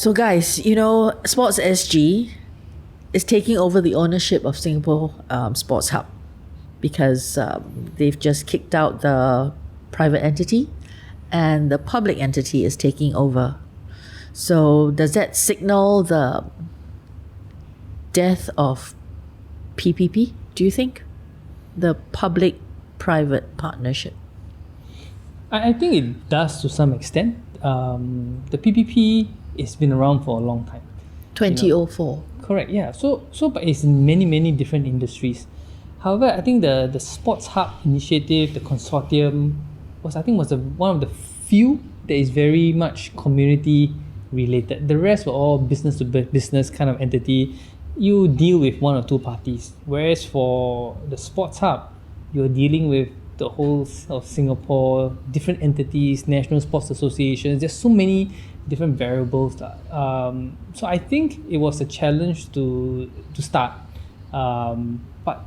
So guys, SportsSG is taking over the ownership of Singapore Sports Hub because they've just kicked out the private entity and the public entity is taking over. So does that signal the death of PPP, do you think? The public-private partnership? I think it does to some extent. The PPP has been around for a long time. 2004. Correct, yeah. So but it's in many different industries. However, I think the Sports Hub initiative, the consortium, was one of the few that is very much community related. The rest were all business to business kind of entity. You deal with one or two parties. Whereas for the Sports Hub, you're dealing with the whole of Singapore, different entities, national sports associations. There's so many different variables. So I think it was a challenge to start. But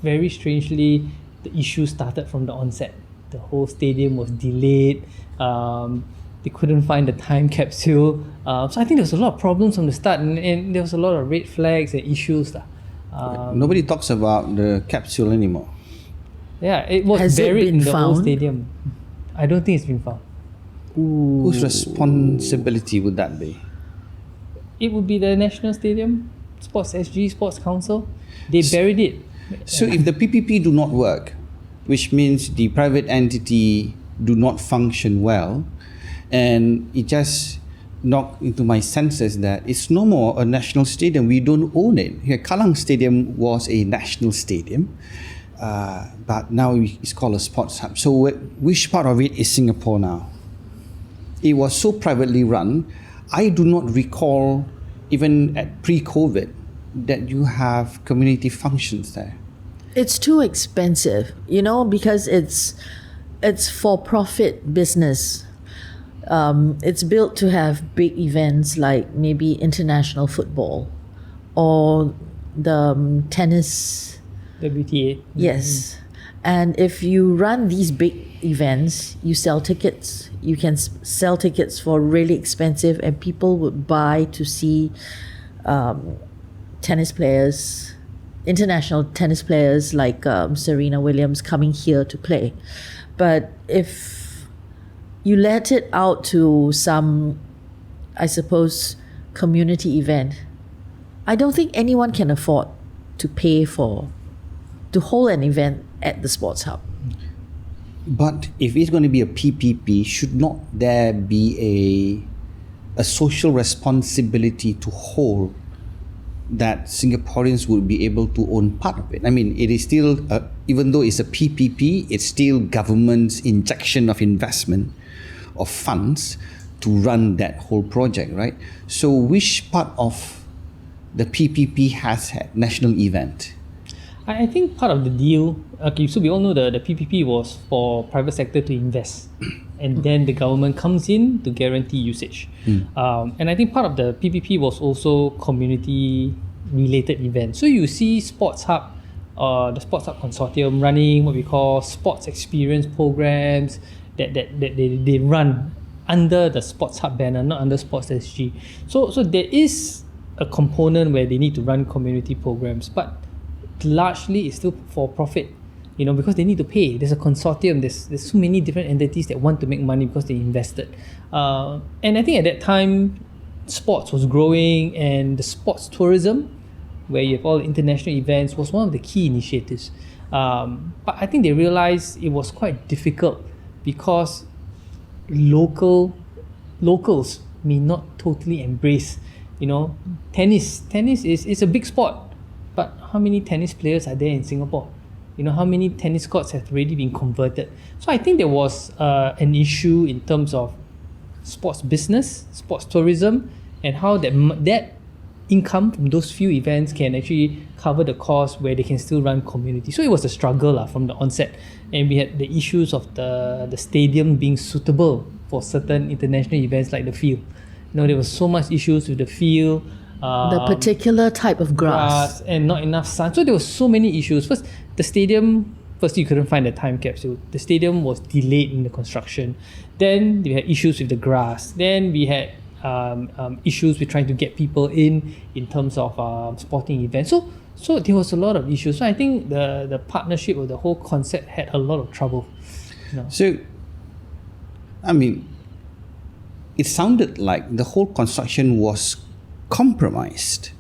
very strangely, the issue started from the onset. The whole stadium was delayed. They couldn't find the time capsule. So I think there was a lot of problems from the start, and there was a lot of red flags and issues. Nobody talks about the capsule anymore. Yeah, it was buried in the old stadium. I don't think it's been found. Ooh. Whose responsibility would that be? It would be the National Stadium, SportsSG, Sports Council. They buried it. So if the PPP do not work, which means the private entity do not function well, and it just knocked into my senses that it's no more a national stadium. We don't own it. Here, Kallang Stadium was a national stadium, but now it's called a sports hub. So which part of it is Singapore now? It was so privately run. I do not recall, even at pre-COVID, that you have community functions there. It's too expensive, because it's for-profit business. It's built to have big events like maybe international football or the tennis. WTA. Yes. And if you run these big events, you sell tickets. You can sell tickets for really expensive, and people would buy to see tennis players, international tennis players like Serena Williams coming here to play. But if you let it out to some, I suppose, community event, I don't think anyone can afford to pay to hold an event at the Sports Hub. But if it's going to be a PPP, should not there be a social responsibility to hold that Singaporeans would be able to own part of it? I mean, it is still, even though it's a PPP, it's still government's injection of investment of funds to run that whole project, right? So which part of the PPP has had national event? I think part of the deal, okay, so we all know the PPP was for private sector to invest, and then the government comes in to guarantee usage. And I think part of the PPP was also community related events. So you see Sports Hub, the Sports Hub consortium running what we call sports experience programs that they run under the Sports Hub banner, not under SportsSG. So there is a component where they need to run community programs, but largely it's still for profit, because they need to pay. There's a consortium, there's so many different entities that want to make money because they invested. And I think at that time, sports was growing, and the sports tourism, where you have all the international events, was one of the key initiatives. But I think they realized it was quite difficult because locals may not totally embrace, tennis is a big sport. But how many tennis players are there in Singapore? How many tennis courts have already been converted? So I think there was an issue in terms of sports business, sports tourism, and how that income from those few events can actually cover the cost where they can still run community. So it was a struggle from the onset. And we had the issues of the stadium being suitable for certain international events like the field. There was so much issues with the field. The particular type of grass and not enough sun. So there were so many issues. First, the stadium, you couldn't find the time capsule. The stadium was delayed in the construction. Then we had issues with the grass. Then we had issues with trying to get people in terms of sporting events. So there was a lot of issues. So I think the partnership or the whole concept had a lot of trouble. So, I mean, it sounded like the whole construction was compromised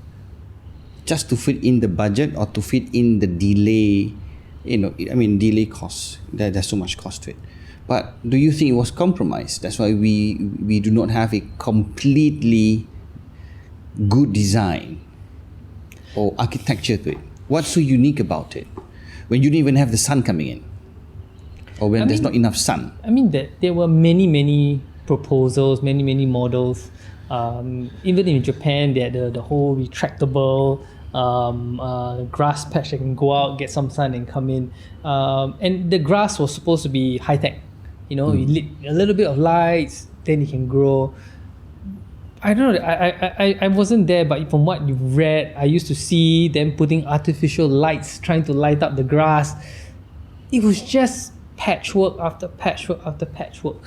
just to fit in the budget or to fit in the delay, delay costs. There's so much cost to it. But do you think it was compromised? That's why we do not have a completely good design or architecture to it. What's so unique about it when you don't even have the sun coming in, or when there's not enough sun? I mean, there were many proposals, many models. Even in Japan, they had the whole retractable grass patch that can go out, get some sun and come in. And the grass was supposed to be high tech. You lit a little bit of lights, then it can grow. I don't know. I wasn't there, but from what you've read, I used to see them putting artificial lights trying to light up the grass. It was just patchwork after patchwork after patchwork,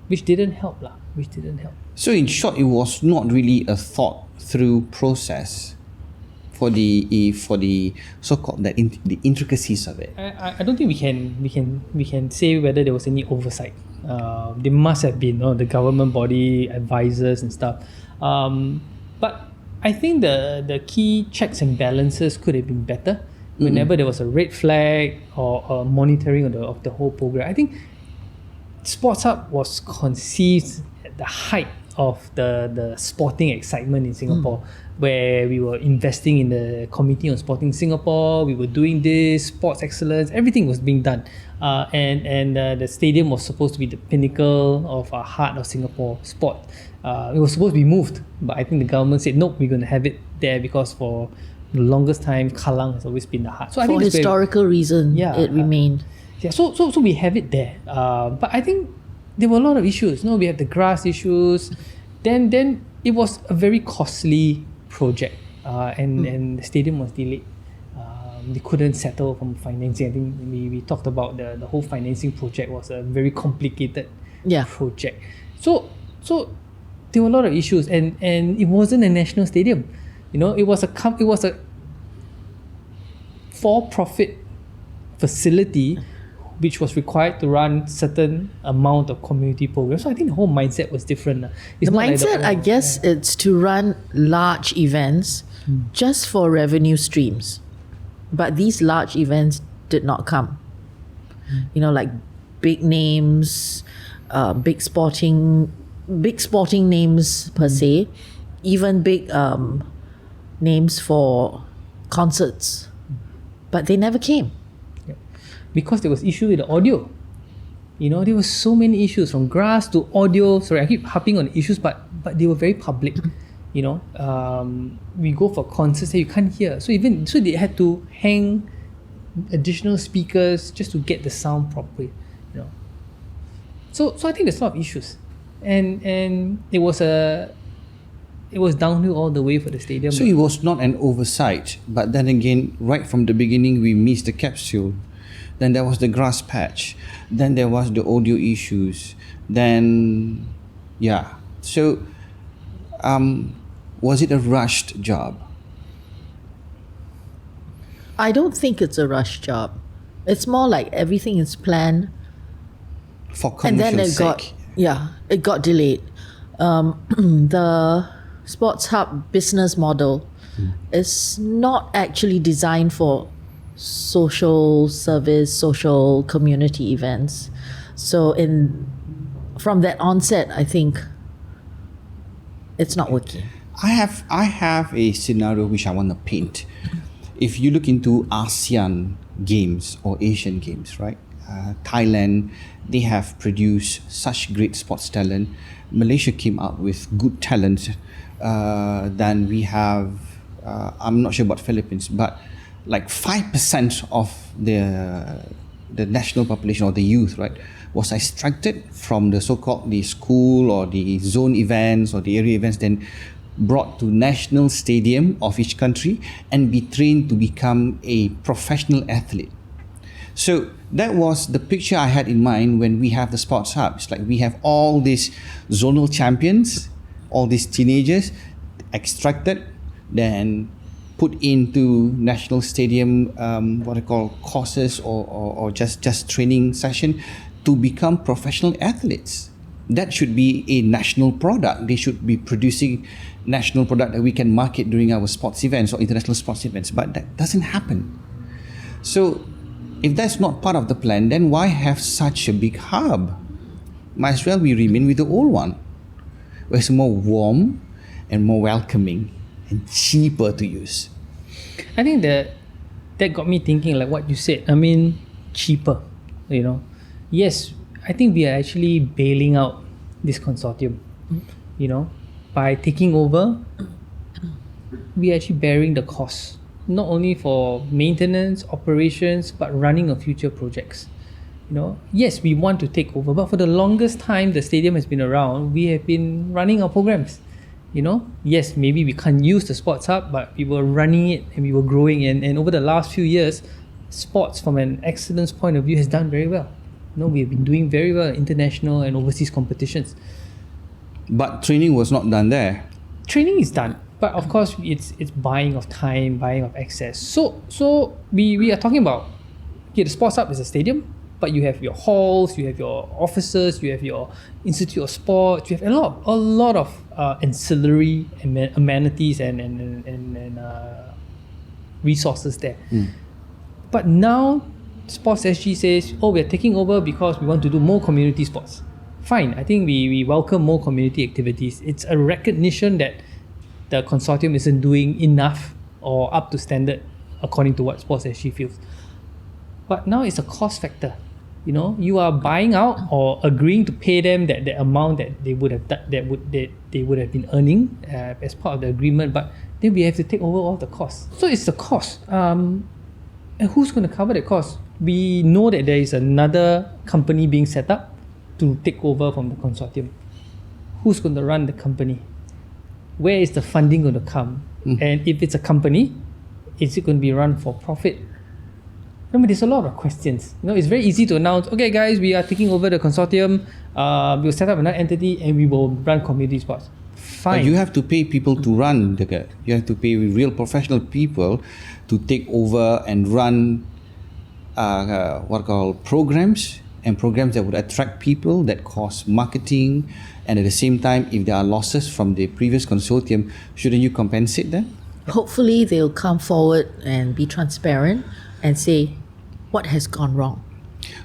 which didn't help. So in short, it was not really a thought through process for the so-called the intricacies of it. I don't think we can say whether there was any oversight. There must have been the government body advisors and stuff. But I think the key checks and balances could have been better. Whenever there was a red flag or monitoring of the whole program. I think SportsHub was conceived at the height of the sporting excitement in Singapore, where we were investing in the Committee on Sporting Singapore, we were doing this, sports excellence, everything was being done. And the stadium was supposed to be the pinnacle of our heart of Singapore sport. It was supposed to be moved, but I think the government said, nope, we're going to have it there because for the longest time, Kallang has always been the heart. So I think historical reason, it remained. So we have it there. But I think there were a lot of issues. We have the grass issues. Then it was a very costly project, and the stadium was delayed. They couldn't settle from financing. I think we talked about the whole financing project was a very complicated project. So there were a lot of issues, and it wasn't a national stadium. It was a for-profit facility which was required to run certain amount of community programs. So I think the whole mindset was different. The mindset, I guess, it's to run large events just for revenue streams. But these large events did not come. Like big names, big sporting names per se, even big names for concerts. But they never came. Because there was issue with the audio. There were so many issues from grass to audio. Sorry, I keep harping on the issues, but they were very public. We go for concerts that you can't hear. So they had to hang additional speakers just to get the sound properly. So I think there's a lot of issues, and it was downhill all the way for the stadium. So it was not an oversight, but then again, right from the beginning, we missed the capsule. Then there was the grass patch. Then there was the audio issues. Then, So, was it a rushed job? I don't think it's a rushed job. It's more like everything is planned. For commercial sake. It got delayed. The SportsHub business model is not actually designed for social service, social community events. So from that onset, I think it's not working. I have a scenario which I want to paint. If you look into ASEAN games or Asian games, right? Thailand, they have produced such great sports talent. Malaysia came out with good talent. Then we have, I'm not sure about Philippines, but like 5% of the national population or the youth, right, was extracted from the so-called the school or the zone events or the area events, then brought to national stadium of each country and be trained to become a professional athlete. So that was the picture I had in mind when we have the Sports Hub. It's like we have all these zonal champions all these teenagers, extracted, then put into national stadium, what I call courses or just training session to become professional athletes. That should be a national product. They should be producing national product that we can market during our sports events or international sports events. But that doesn't happen. So if that's not part of the plan, then why have such a big hub? Might as well we remain with the old one, where it's more warm and more welcoming and cheaper to use. I think that got me thinking, like what you said. I mean, cheaper, you know. Yes, I think we are actually bailing out this consortium, you know, by taking over. We are actually bearing the cost, not only for maintenance, operations, but running of future projects. You know, yes, we want to take over, but for the longest time the stadium has been around, we have been running our programs. You know, yes, maybe we can't use the sports hub, but we were running it and we were growing. And over the last few years, sports from an excellence point of view has done very well. You know, we've been doing very well in international and overseas competitions. But training was not done there. Training is done, but of course it's buying of time, buying of access. So we are talking about, okay, the sports hub is a stadium, but you have your halls, you have your offices, you have your Institute of Sports, you have a lot of ancillary amenities and resources there. But now SportsSG says, oh, we're taking over because we want to do more community sports. Fine, I think we welcome more community activities. It's a recognition that the consortium isn't doing enough or up to standard according to what SportsSG feels. But now it's a cost factor. You know, you are buying out or agreeing to pay them that the amount that they would have they would have been earning as part of the agreement, but then we have to take over all the costs. So it's the cost. And who's going to cover the cost? We know that there is another company being set up to take over from the consortium. Who's going to run the company? Where is the funding going to come? And if it's a company, is it going to be run for profit? Remember, there's a lot of questions. You know, it's very easy to announce, okay guys, we are taking over the consortium, we'll set up another entity and we will run community sports. Fine. But you have to pay people to run you have to pay real professional people to take over and run what are called programs that would attract people, that cost marketing, and at the same time, if there are losses from the previous consortium, shouldn't you compensate them? Hopefully they'll come forward and be transparent and say what has gone wrong.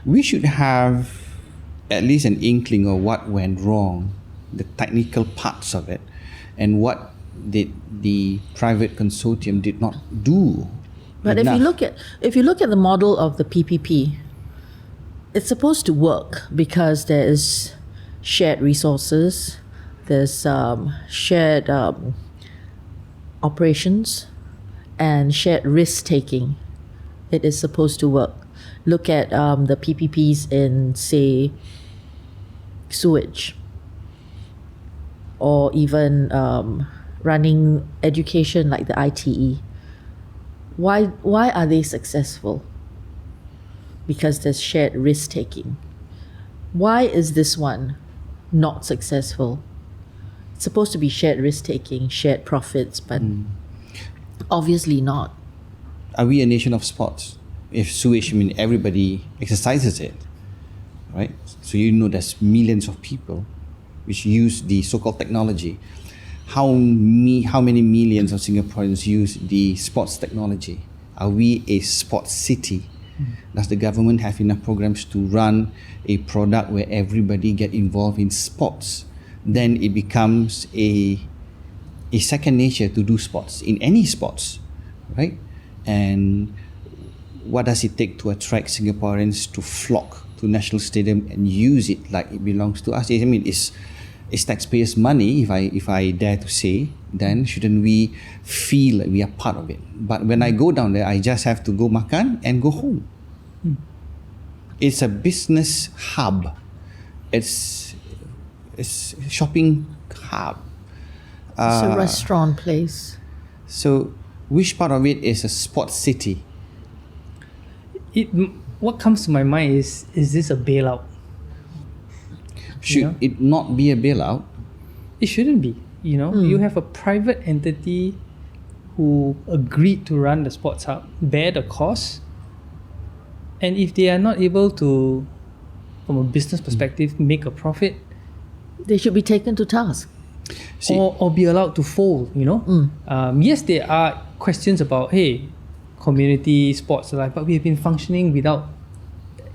We should have at least an inkling of what went wrong, the technical parts of it, and what did the private consortium did not do. But enough. if you look at the model of the PPP, it's supposed to work because there is shared resources, there's shared operations, and shared risk taking. It is supposed to work. Look at the PPPs in, say, sewage, or even running education like the ITE. Why are they successful? Because there's shared risk taking. Why is this one not successful? It's supposed to be shared risk taking, shared profits, but obviously not. Are we a nation of sports? If sewage, I mean, everybody exercises it, right? So you know there's millions of people which use the so-called technology. How many millions of Singaporeans use the sports technology? Are we a sports city? Does the government have enough programs to run a product where everybody get involved in sports? Then it becomes a second nature to do sports, in any sports, right? And what does it take to attract Singaporeans to flock to National Stadium and use it like it belongs to us? I mean, it's taxpayers' money, if I dare to say. Then shouldn't we feel like we are part of it? But when I go down there, I just have to go makan and go home. It's a business hub. It's a shopping hub. It's a restaurant place. So which part of it is a sports city? What comes to my mind is this a bailout? Should it not be a bailout? It shouldn't be. You know, you have a private entity who agreed to run the sports hub, bear the cost, and if they are not able to, from a business perspective, make a profit, They should be taken to task. or be allowed to fold, you know. Yes, there are questions about, hey, community sports life, but we have been functioning without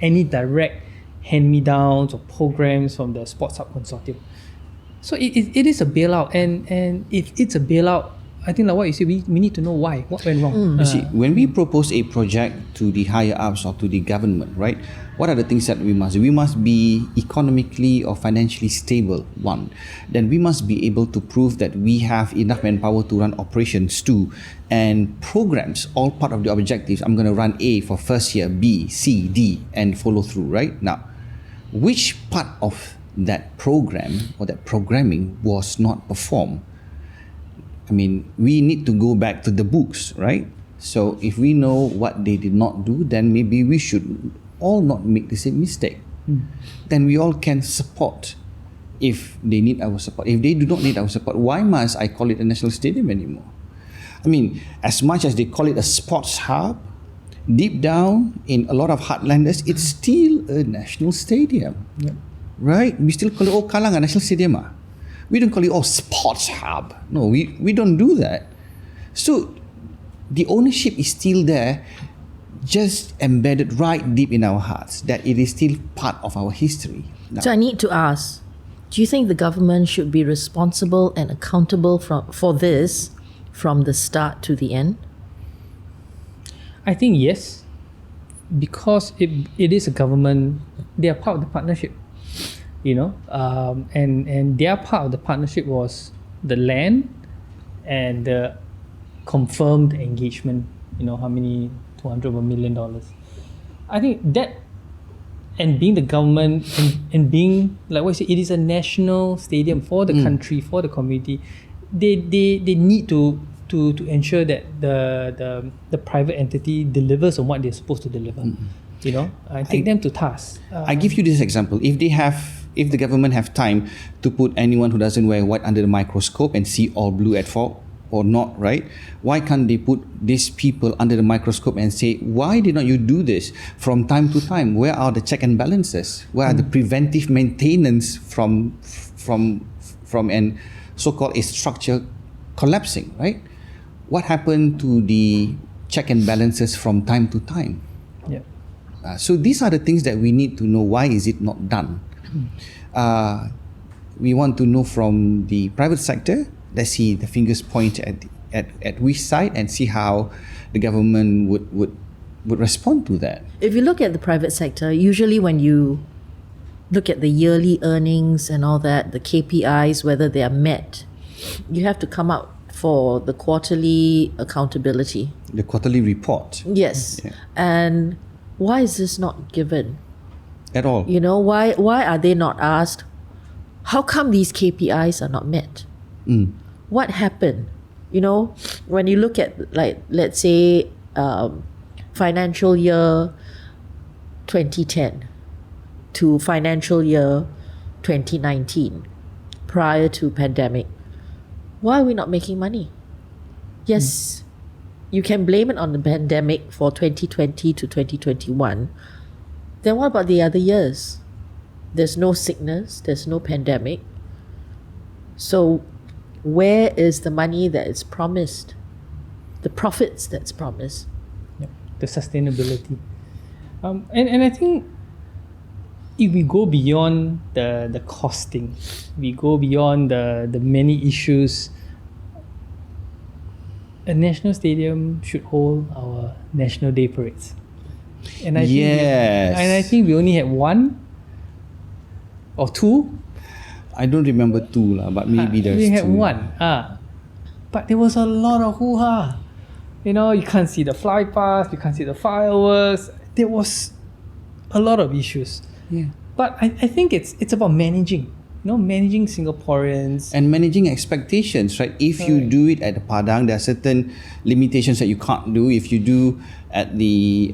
any direct hand-me-downs or programs from the SportsHub consortium. So it is a bailout, and if it's a bailout, I think like what you say, we need to know why, what went wrong. You see, when we propose a project to the higher ups or to the government, right, what are the things that we must do? We must be economically or financially stable, one. Then we must be able to prove that we have enough manpower to run operations, two. And programs, all part of the objectives. I'm going to run A for first year, B, C, D, and follow through, right? Now, which part of that program or that programming was not performed? I mean, we need to go back to the books, right? So if we know what they did not do, then maybe we should all not make the same mistake. Then we all can support if they need our support. If they do not need our support, why must I call it a national stadium anymore? I mean, as much as they call it a sports hub, deep down in a lot of heartlanders, it's still a national stadium. Right? We still call it, Kallang a national stadium. We don't call it, sports hub. No, we don't do that. So the ownership is still there, just embedded right deep in our hearts, that it is still part of our history. Now, So I need to ask, do you think the government should be responsible and accountable for this from the start to the end? I think yes, because it is a government, they are part of the partnership, you know, and their part of the partnership was the land and the confirmed engagement, you know, how many, $200 million. I think that, and being the government and being, like what I say, it is a national stadium for the country, for the community, they need to ensure that the private entity delivers on what they're supposed to deliver. You know, I take them to task. I give you this example. If the government have time to put anyone who doesn't wear white under the microscope and see all blue at fault or not, right? Why can't they put these people under the microscope and say, why did not you do this from time to time? Where are the check and balances? Where are the preventive maintenance from an so-called a structure collapsing, right? What happened to the check and balances from time to time? Yeah. So these are the things that we need to know. Why is it not done? We want to know from the private sector. Let's see the fingers point at which side and see how the government would respond to that. If you look at the private sector, usually when you look at the yearly earnings and all that, the KPIs, whether they are met, you have to come out for the quarterly accountability. The quarterly report. Yes. Yeah. And why is this not given? At all. You know, why are they not asked, how come these KPIs are not met? What happened? You know, when you look at, like, let's say, financial year 2010 to financial year 2019, prior to pandemic, why are we not making money? Yes, you can blame it on the pandemic for 2020 to 2021. Then what about the other years? There's no sickness, there's no pandemic. So where is the money that is promised? The profits that's promised? Yeah. The sustainability. And I think if we go beyond the costing, we go beyond the many issues, a national stadium should hold our National Day parades. And I think we only had one or two. I don't remember two, but maybe there's we had two. one. But there was a lot of hoo-ha. You know, you can't see the fly past, you can't see the fireworks. There was a lot of issues. Yeah. But I think it's about managing. managing Singaporeans. And managing expectations, right? If you do it at the Padang, there are certain limitations that you can't do. If you do at the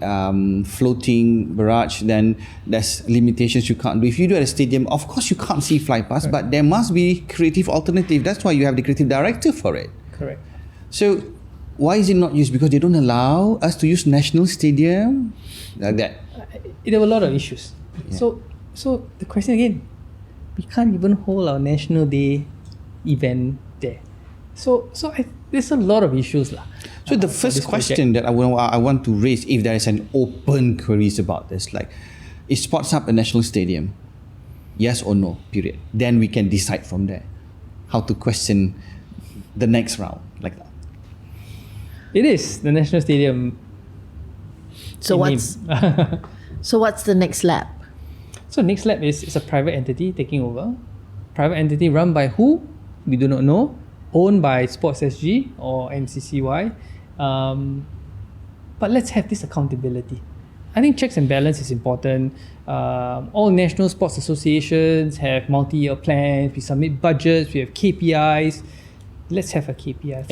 floating barrage, then there's limitations you can't do. If you do at a stadium, of course you can't see fly past, but there must be creative alternative. That's why you have the creative director for it. Correct. So why is it not used? Because they don't allow us to use national stadium like that. There were a lot of issues. Yeah. So the question again, we can't even hold our National Day event there. So there's a lot of issues lah. So the first question that I want to raise, if there is an open queries about this, like, is SportsHub a national stadium? Yes or no, period. Then we can decide from there how to question the next round, like that. It is the national stadium. So what's the next lap? So next lap is a private entity taking over. Private entity run by who? We do not know. Owned by SportsSG or MCCY. But let's have this accountability. I think checks and balance is important. All national sports associations have multi-year plans. We submit budgets. We have KPIs. Let's have a KPI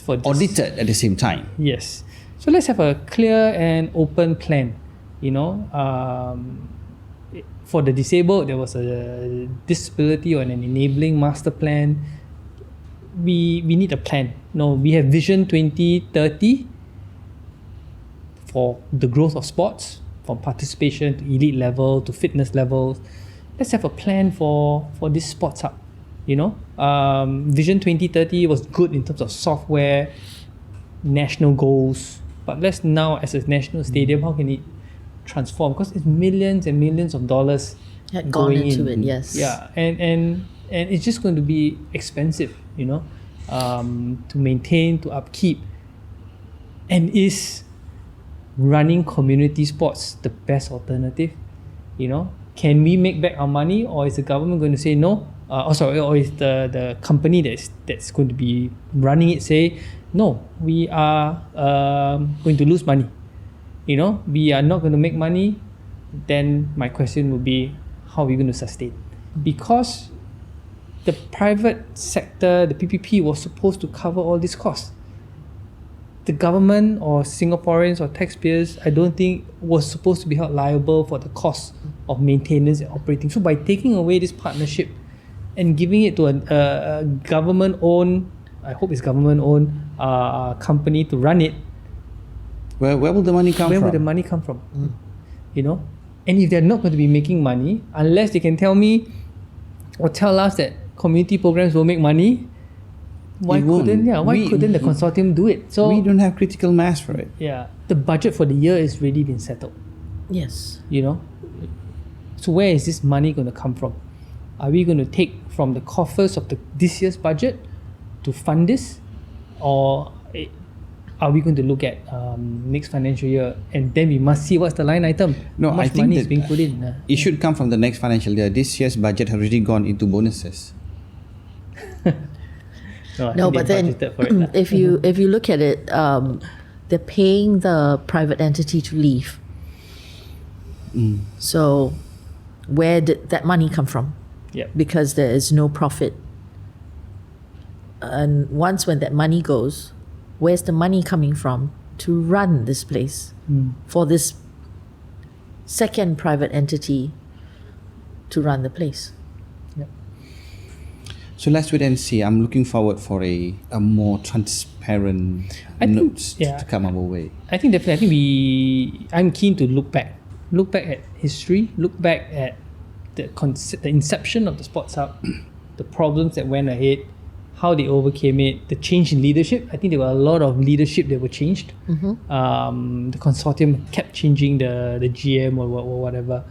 for this. Audited at the same time. Yes. So let's have a clear and open plan. For the disabled, there was a disability or an enabling master plan. We need a plan. We have Vision 2030 for the growth of sports, from participation to elite level to fitness levels. Let's have a plan for this sports hub. Vision 2030 was good in terms of software, national goals. But let's now, as a national stadium, how can it transform? Because it's millions and millions of dollars Had gone going into in. it, yes. Yeah, and it's just going to be expensive, to maintain, to upkeep. And is running community sports the best alternative? Can we make back our money, or is the government going to say no? Or is the company that's going to be running it say no? We are going to lose money. We are not going to make money. Then my question would be, how are we going to sustain? Because the private sector, the PPP, was supposed to cover all these costs. The government or Singaporeans or taxpayers, I don't think, was supposed to be held liable for the cost of maintenance and operating. So by taking away this partnership and giving it to a government-owned, I hope it's government-owned company to run it, where will the money come from? Where will the money come from? And if they're not going to be making money, unless they can tell me or tell us that community programs will make money, why couldn't the consortium do it? So we don't have critical mass for it. Yeah, the budget for the year is already been settled. Yes. So where is this money going to come from? Are we going to take from the coffers of this year's budget to fund this, or are we going to look at next financial year, and then we must see what's the line item? No, how much I think money that is being put in. It should come from the next financial year. This year's budget has already gone into bonuses. No, but then if you look at it, they're paying the private entity to leave. So where did that money come from? Yeah. Because there is no profit. And when that money goes, where's the money coming from to run this place for this second private entity to run the place? So let's wait and see. I'm looking forward for a more transparent notes to come our way. I think definitely. I'm keen to look back at history, look back at the inception of the Sports Hub, the problems that went ahead, how they overcame it, the change in leadership. I think there were a lot of leadership that were changed. The consortium kept changing the GM or whatever.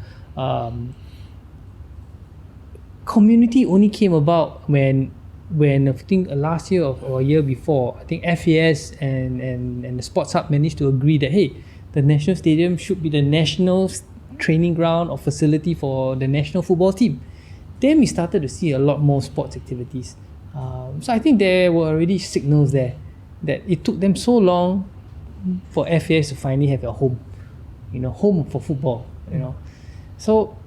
Community only came about when I think last year or a year before, I think FAS and the Sports Hub managed to agree that, hey, the national stadium should be the national training ground or facility for the national football team. Then we started to see a lot more sports activities. So I think there were already signals there that it took them so long for FAS to finally have a home, home for football, So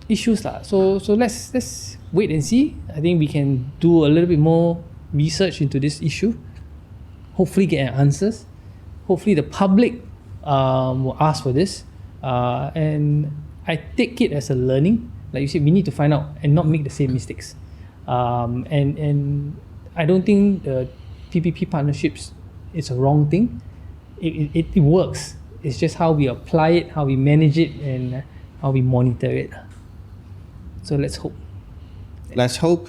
issues lah. So let's wait and see. I think we can do a little bit more research into this issue. Hopefully get answers. Hopefully the public will ask for this. And I take it as a learning. Like you said, we need to find out and not make the same mistakes. And I don't think the PPP partnerships is a wrong thing. It works. It's just how we apply it, how we manage it, and how we monitor it. So let's hope. Let's hope.